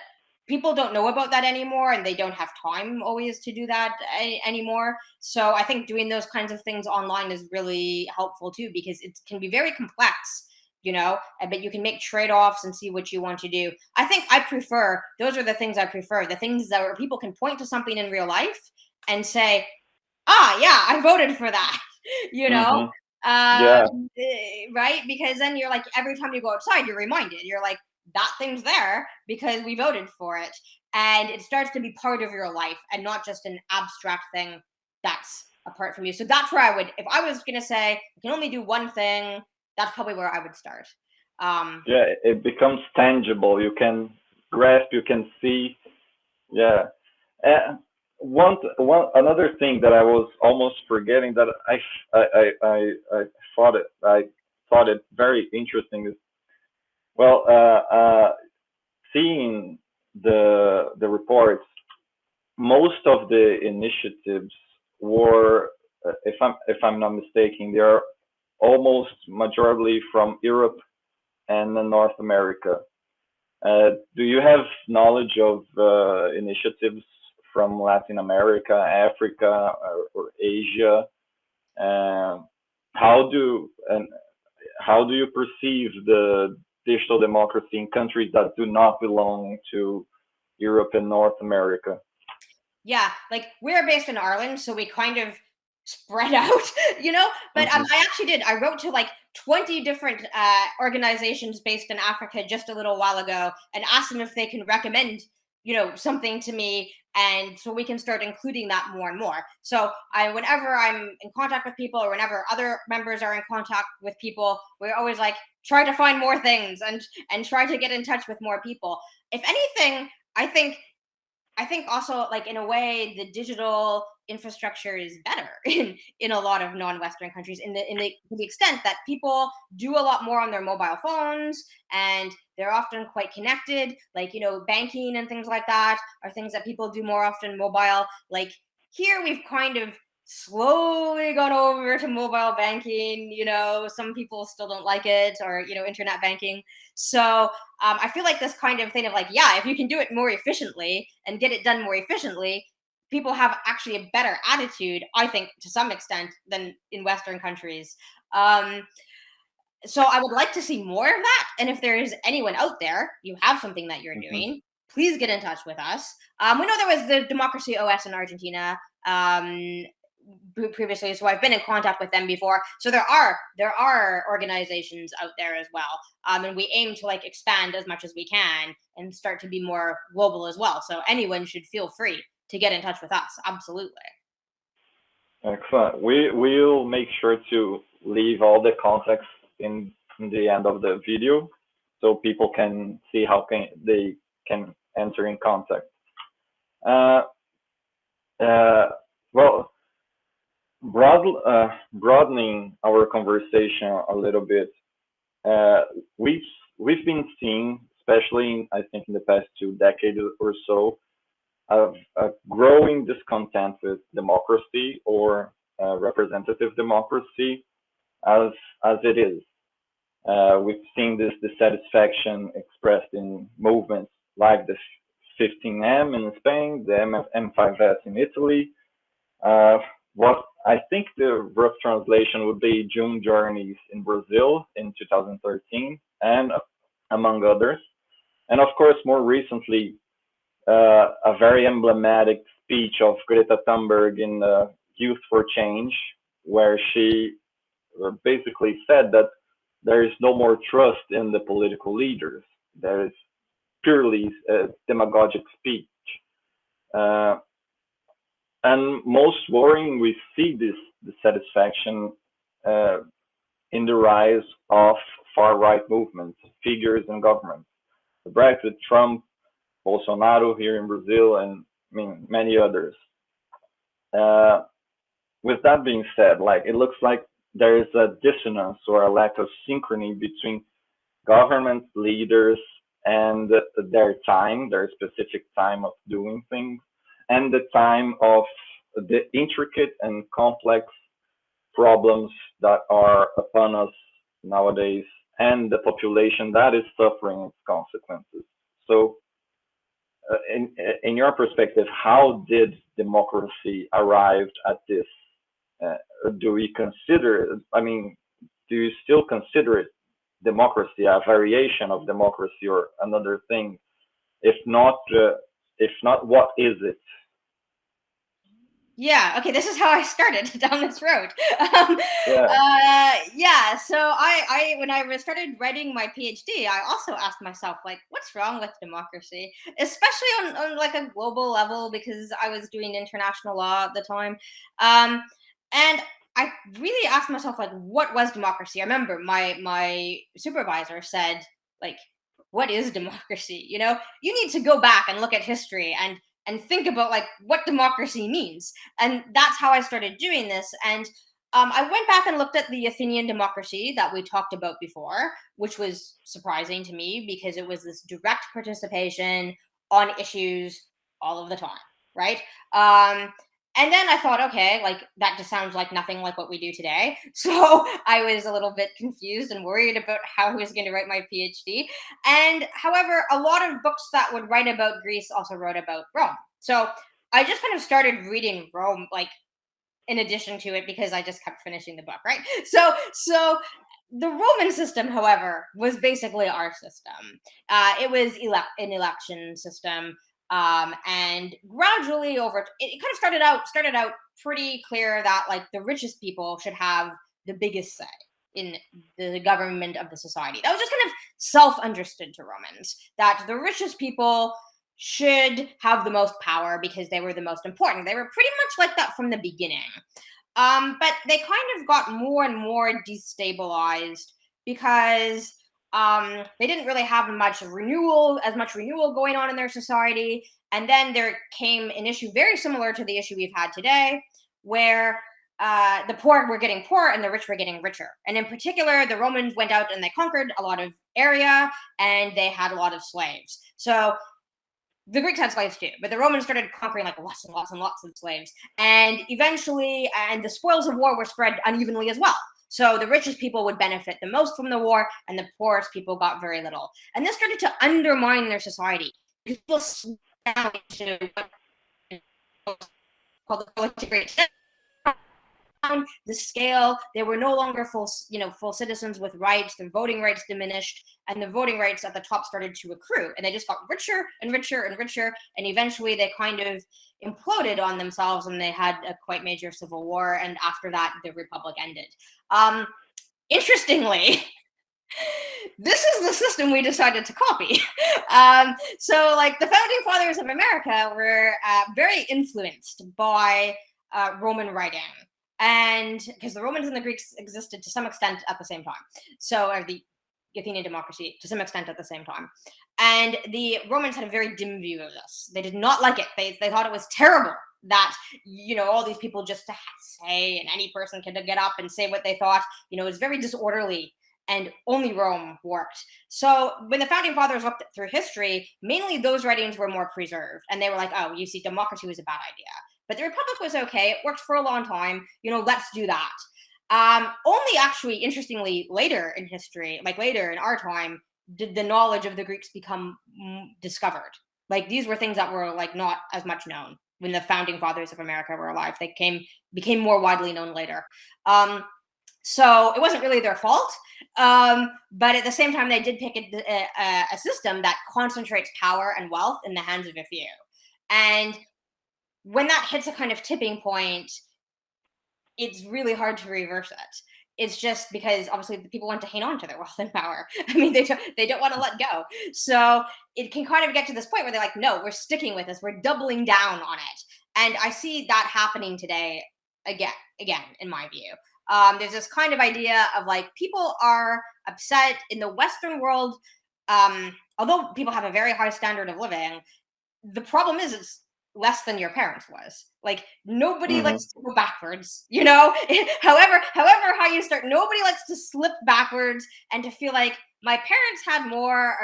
people don't know about that anymore, and they don't have time always to do that anymore. So I think doing those kinds of things online is really helpful too, because it can be very complex. But you can make trade-offs and see what you want to do. I think those are the things I prefer, the things that where people can point to something in real life and say, yeah, I voted for that. you know Mhm. Yeah. right, because then you're like, every time you go outside you're reminded, you're like, that thing's there because we voted for it, and it starts to be part of your life and not just an abstract thing that's apart from you. So that's where I would, if I was going to say I can only do one thing, that's probably where I would start. Yeah, it becomes tangible. You can grasp, you can see. Yeah. One another thing that I was almost forgetting that I thought it very interesting is, well, seeing the reports, most of the initiatives were, if I'm not mistaken, they are almost majorly from Europe and North America. Do you have knowledge of initiatives from Latin America, Africa, or Asia? Um, how do and how do you perceive the digital democracy in countries that do not belong to Europe and North America? Yeah, like we're based in Ireland, so we kind of spread out, But Hmm. I actually did. I wrote to like 20 different organizations based in Africa just a little while ago and asked them if they can recommend, something to me, and so we can start including that more and more. So whenever I'm in contact with people, or whenever other members are in contact with people, we're always like try to find more things and try to get in touch with more people. If anything, I think also, like, in a way, the digital infrastructure is better in a lot of non-Western countries, to the extent that people do a lot more on their mobile phones, and they're often quite connected. Like, banking and things like that are things that people do more often mobile. Like here, we've kind of slowly gone over to mobile banking. Some people still don't like it, or internet banking. So I feel like this kind of thing of like, yeah, if you can do it more efficiently and get it done more efficiently, people have actually a better attitude, I think, to some extent, than in Western countries. Um, so I would like to see more of that. And if there is anyone out there, you have something that you're Hmm. doing, please get in touch with us. We know there was the Democracy OS in Argentina previously, so I've been in contact with them before. So there are organizations out there as well, and we aim to like expand as much as we can and start to be more global as well. So anyone should feel free to get in touch with us. Absolutely. Excellent. We will make sure to leave all the context in the end of the video, so people can see how they can enter in contact. Uh, uh, well, broadening our conversation a little bit, uh, we've been seeing, especially I think in the past 2 decades or so, a growing discontent with democracy or representative democracy as it is. We've seen this dissatisfaction expressed in movements like the 15M in Spain, the M5S in Italy. What I think the rough translation would be June Journeys in Brazil in 2013, and among others. And of course, more recently, a very emblematic speech of Greta Thunberg in Youth for Change, where she basically said that there is no more trust in the political leaders. There is purely demagogic speech. And most worrying, we see this dissatisfaction in the rise of far-right movements, figures, and governments. The Brexit, Trump, Bolsonaro here in Brazil, and I mean many others. With that being said, like it looks like there is a dissonance or a lack of synchrony between government leaders and their time, their specific time of doing things, and the time of the intricate and complex problems that are upon us nowadays, and the population that is suffering its consequences. So, in your perspective, how did democracy arrive at this? Do we consider? I mean, do you still consider it democracy, a variation of democracy, or another thing? If not, what is it? Yeah, okay, this is how I started down this road. So I when I started writing my PhD, I also asked myself, like, what's wrong with democracy? Especially on like a global level, because I was doing international law at the time. And I really asked myself, like, what was democracy? I remember my supervisor said, like, what is democracy? You know, you need to go back and look at history and think about like what democracy means. And that's how I started doing this. And I went back and looked at the Athenian democracy that we talked about before, which was surprising to me because it was this direct participation on issues all of the time, right? And then I thought, okay, like that just sounds like nothing like what we do today. So I was a little bit confused and worried about how I was going to write my PhD. And however, a lot of books that would write about Greece also wrote about Rome. So I just kind of started reading Rome, like in addition to it, because I just kept finishing the book, right? So the Roman system, however, was basically our system. It was an election system. And gradually it kind of started out pretty clear that like the richest people should have the biggest say in the government of the society. That was just kind of self-understood to Romans, that the richest people should have the most power because they were the most important. They were pretty much like that from the beginning. But they kind of got more and more destabilized because they didn't really have as much renewal going on in their society. And then there came an issue very similar to the issue we've had today, where the poor were getting poorer and the rich were getting richer. And in particular, the Romans went out and they conquered a lot of area and they had a lot of slaves. So the Greeks had slaves too, but the Romans started conquering like lots and lots and lots of slaves. And eventually, and the spoils of war were spread unevenly as well. So the richest people would benefit the most from the war, and the poorest people got very little. And this started to undermine their society. People slipped down into what's called the proletariat. The scale, they were no longer full citizens with rights. Their voting rights diminished, and the voting rights at the top started to accrue, and they just got richer and richer and richer, and eventually they kind of imploded on themselves, and they had a quite major civil war, and after that the republic ended. Interestingly, this is the system we decided to copy. So like the founding fathers of America were very influenced by Roman writing. And because the Romans and the Greeks existed to some extent at the same time. So, or the Athenian democracy to some extent at the same time. And the Romans had a very dim view of this. They did not like it. They thought it was terrible that, all these people just to say, and any person can get up and say what they thought. It was very disorderly. and only Rome worked. So when the founding fathers looked through history, mainly those writings were more preserved, and they were like, oh, you see, democracy was a bad idea, but the republic was okay. It worked for a long time. Let's do that. Only actually, interestingly, later in history, like later in our time, did the knowledge of the Greeks become discovered. Like these were things that were like not as much known when the founding fathers of America were alive. They became more widely known later. So it wasn't really their fault, but at the same time, they did pick a system that concentrates power and wealth in the hands of a few. And when that hits a kind of tipping point, it's really hard to reverse it. It's just because obviously the people want to hang on to their wealth and power. I mean, they don't want to let go. So it can kind of get to this point where they're like, no, we're sticking with this. We're doubling down on it. And I see that happening today again, in my view. There's this kind of idea of like people are upset in the Western world. Although people have a very high standard of living, the problem is it's less than your parents was. Like nobody likes to go backwards, however how you start, nobody likes to slip backwards and to feel like my parents had more,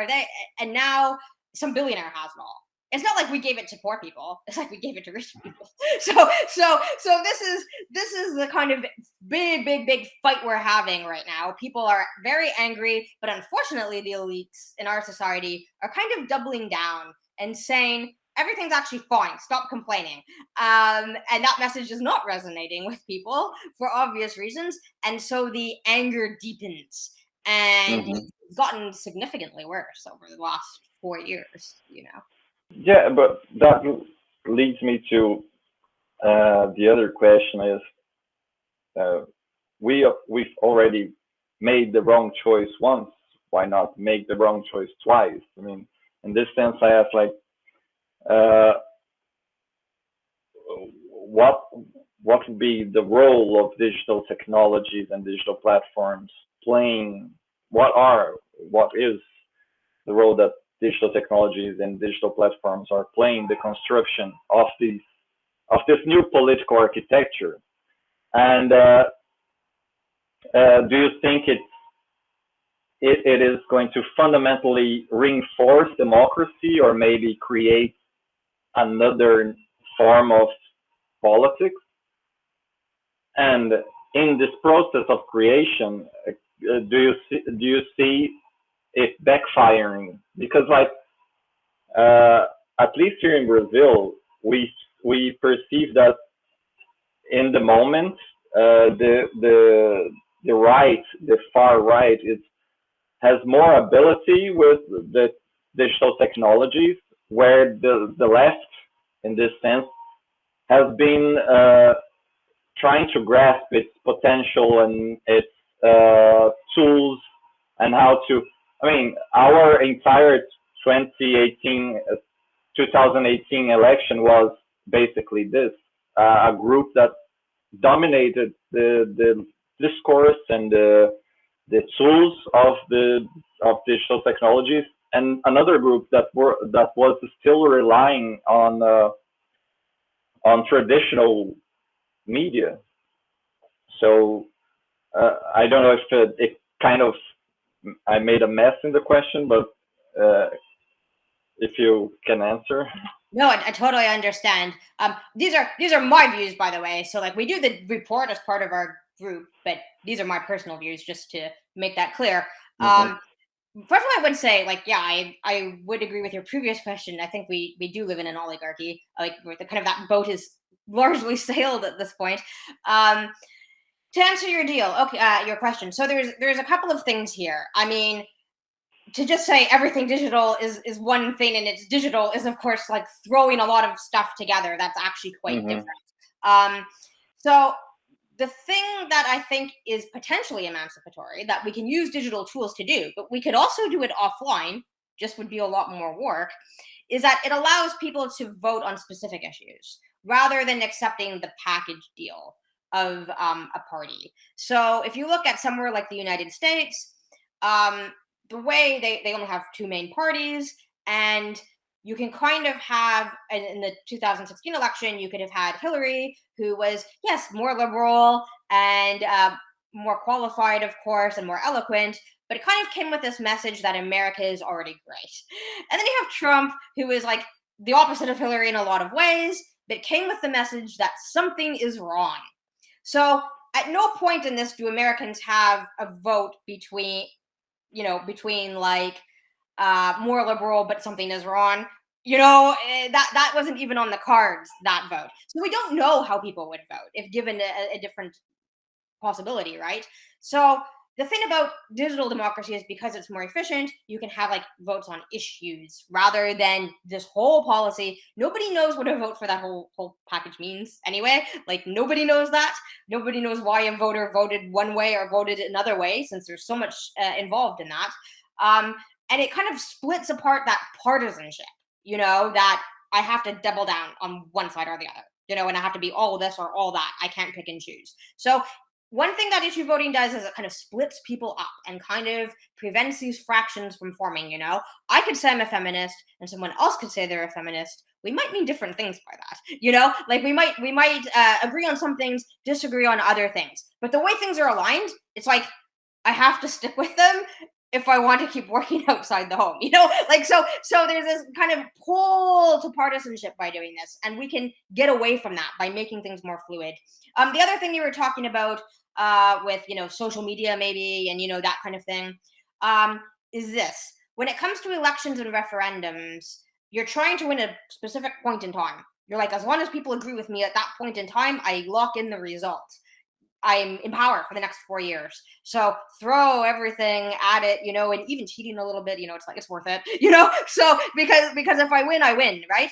and now some billionaire has it all. It's not like we gave it to poor people. It's like we gave it to rich people. So this is the kind of big fight we're having right now. People are very angry, but unfortunately the elites in our society are kind of doubling down and saying everything's actually fine. Stop complaining. And that message is not resonating with people for obvious reasons. And so the anger deepens, and it's gotten significantly worse over the last 4 years, Yeah, but that leads me to the other question is, we've already made the wrong choice once. Why not make the wrong choice twice? I mean, in this sense, I ask like, what would be the role of digital technologies and digital platforms playing? What is the role that digital technologies and digital platforms are playing the construction of this new political architecture? And do you think it is going to fundamentally reinforce democracy, or maybe create another form of politics? And in this process of creation, do you see it backfiring? Because at least here in Brazil, we perceive that in the moment, the right, the far right, has more ability with the digital technologies, where the left, in this sense, has been trying to grasp its potential and its tools, and how to. I mean, our entire 2018 election was basically this: a group that dominated the discourse and the tools of digital technologies, and another group that was still relying on traditional media. So I don't know if it kind of, I made a mess in the question, but if you can answer. No, I totally understand. These are my views, by the way. So like we do the report as part of our group, but these are my personal views, just to make that clear. First of all, I would say, like, yeah, I would agree with your previous question. I think we do live in an oligarchy. Like, the kind of that boat is largely sailed at this point. To answer your your question. So there's a couple of things here. I mean, to just say everything digital is one thing and it's digital is, of course, like throwing a lot of stuff together. That's actually quite different. So the thing that I think is potentially emancipatory, that we can use digital tools to do, but we could also do it offline, just would be a lot more work, is that it allows people to vote on specific issues rather than accepting the package deal of a party. So if you look at somewhere like the United States, the way they only have two main parties, and you can kind of have, in the 2016 election, you could have had Hillary, who was, yes, more liberal and more qualified, of course, and more eloquent, but it kind of came with this message that America is already great. And then you have Trump, who is like the opposite of Hillary in a lot of ways, but came with the message that something is wrong. So at no point in this do Americans have a vote between, like more liberal, but something is wrong. That wasn't even on the cards, that vote. So we don't know how people would vote if given a different possibility, right? So the thing about digital democracy is because it's more efficient, you can have like votes on issues rather than this whole policy. Nobody knows what a vote for that whole package means anyway. Like nobody knows that. Nobody knows why a voter voted one way or voted another way, since there's so much involved in that. And it kind of splits apart that partisanship, that I have to double down on one side or the other, and I have to be all this or all that. I can't pick and choose. So one thing that issue voting does is it kind of splits people up and kind of prevents these fractions from forming. I could say I'm a feminist and someone else could say they're a feminist. We might mean different things by that. Like we might agree on some things, disagree on other things, but the way things are aligned, it's like I have to stick with them if I want to keep working outside the home. Like so there's this kind of pull to partisanship by doing this, and we can get away from that by making things more fluid. The other thing you were talking about with social media maybe, and that kind of thing, is this: when it comes to elections and referendums, you're trying to win a specific point in time. You're like, as long as people agree with me at that point in time, I lock in the result. I'm in power for the next 4 years. So throw everything at it, and even cheating a little bit, it's like it's worth it, So because if I win, I win, right?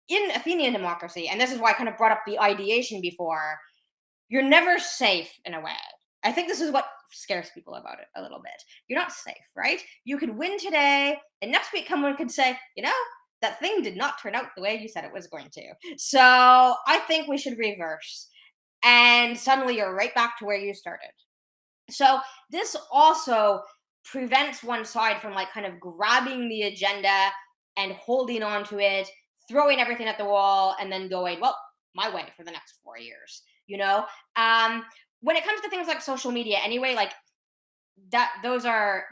In Athenian democracy, and this is why I kind of brought up the ideation before, you're never safe in a way. I think this is what scares people about it a little bit. You're not safe, right? You could win today, and next week someone could say, that thing did not turn out the way you said it was going to. So I think we should reverse. And suddenly you're right back to where you started. So this also prevents one side from like kind of grabbing the agenda and holding on to it, throwing everything at the wall, and then going, well, my way for the next 4 years. When it comes to things like social media, anyway, like those were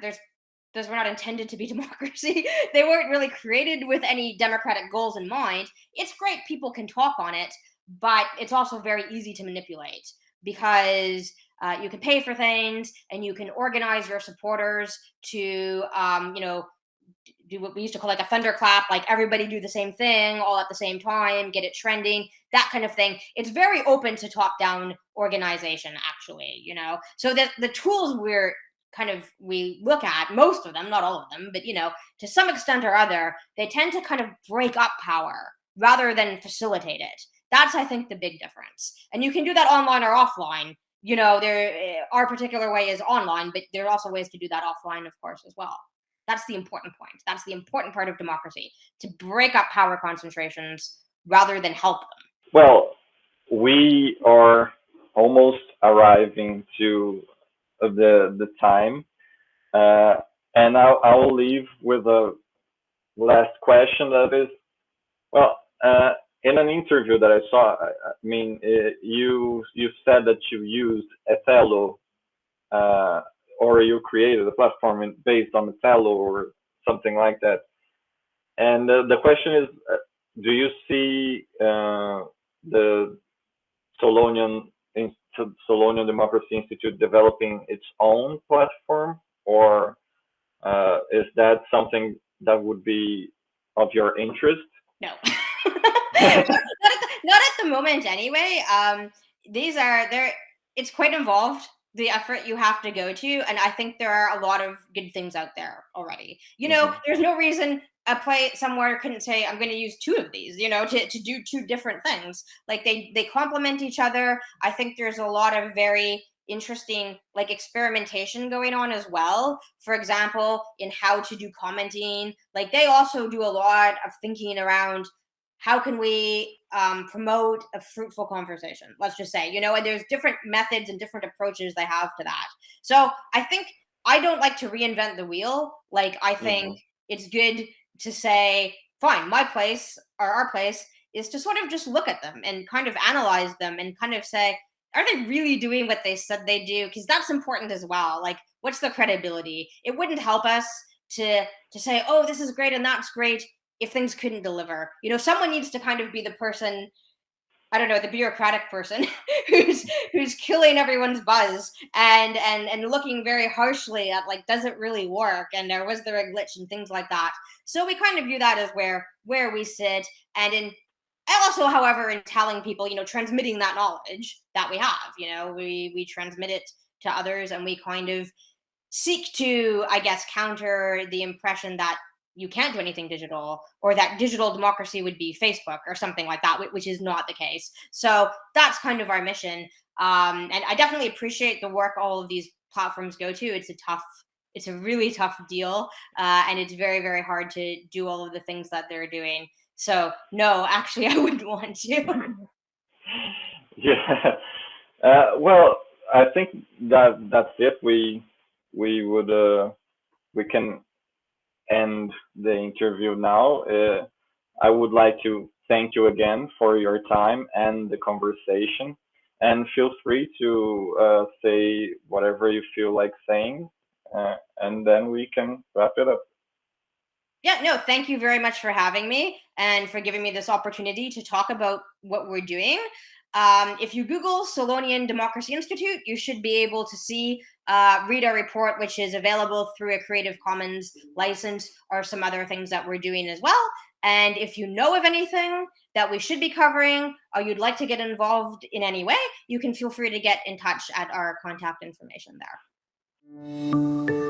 not intended to be democracy. They weren't really created with any democratic goals in mind. It's great people can talk on it, but it's also very easy to manipulate because you can pay for things and you can organize your supporters to, do what we used to call like a thunderclap, like everybody do the same thing all at the same time, get it trending, that kind of thing. It's very open to top-down organization, actually, So the tools we look at, most of them, not all of them, but, to some extent or other, they tend to kind of break up power rather than facilitate it. That's, I think, the big difference. And you can do that online or offline. Our particular way is online, but there are also ways to do that offline, of course, as well. That's the important point. That's the important part of democracy, to break up power concentrations rather than help them. Well, we are almost arriving to the time, and I'll leave with a last question that is, well, in an interview that I saw, you said that you used Othello, or you created a platform based on Othello or something like that. And the question is, do you see the Solonian Democracy Institute developing its own platform, or is that something that would be of your interest? No. not at the moment anyway. It's quite involved, the effort you have to go to, and I think there are a lot of good things out there already. There's no reason a play somewhere couldn't say, I'm going to use two of these, to do two different things. Like they complement each other. I think there's a lot of very interesting like experimentation going on as well. For example, in how to do commenting, like they also do a lot of thinking around how can we promote a fruitful conversation, let's just say, and there's different methods and different approaches they have to that. So I think I don't like to reinvent the wheel. Like I think it's good to say, fine, my place or our place is to sort of just look at them and kind of analyze them and kind of say, are they really doing what they said they do? Because that's important as well. Like, what's the credibility? It wouldn't help us to say, oh, this is great and that's great, if things couldn't deliver. Someone needs to kind of be the person, I don't know, the bureaucratic person who's killing everyone's buzz and looking very harshly at, like, does it really work, and was there a glitch and things like that. So we kind of view that as where we sit, and also, however, in telling people, transmitting that knowledge that we have, we transmit it to others, and we kind of seek to, I guess, counter the impression that you can't do anything digital, or that digital democracy would be Facebook or something like that, which is not the case. So that's kind of our mission. And I definitely appreciate the work all of these platforms go to. It's a really tough deal, and it's very, very hard to do all of the things that they're doing. So no, actually, I wouldn't want to. Yeah. Well, I think that's it. We can end the interview now. I would like to thank you again for your time and the conversation. And feel free to say whatever you feel like saying, and then we can wrap it up. Yeah, no, thank you very much for having me and for giving me this opportunity to talk about what we're doing. If you Google Solonian Democracy Institute, you should be able to read our report, which is available through a Creative Commons license, or some other things that we're doing as well. And if you know of anything that we should be covering, or you'd like to get involved in any way, you can feel free to get in touch at our contact information there.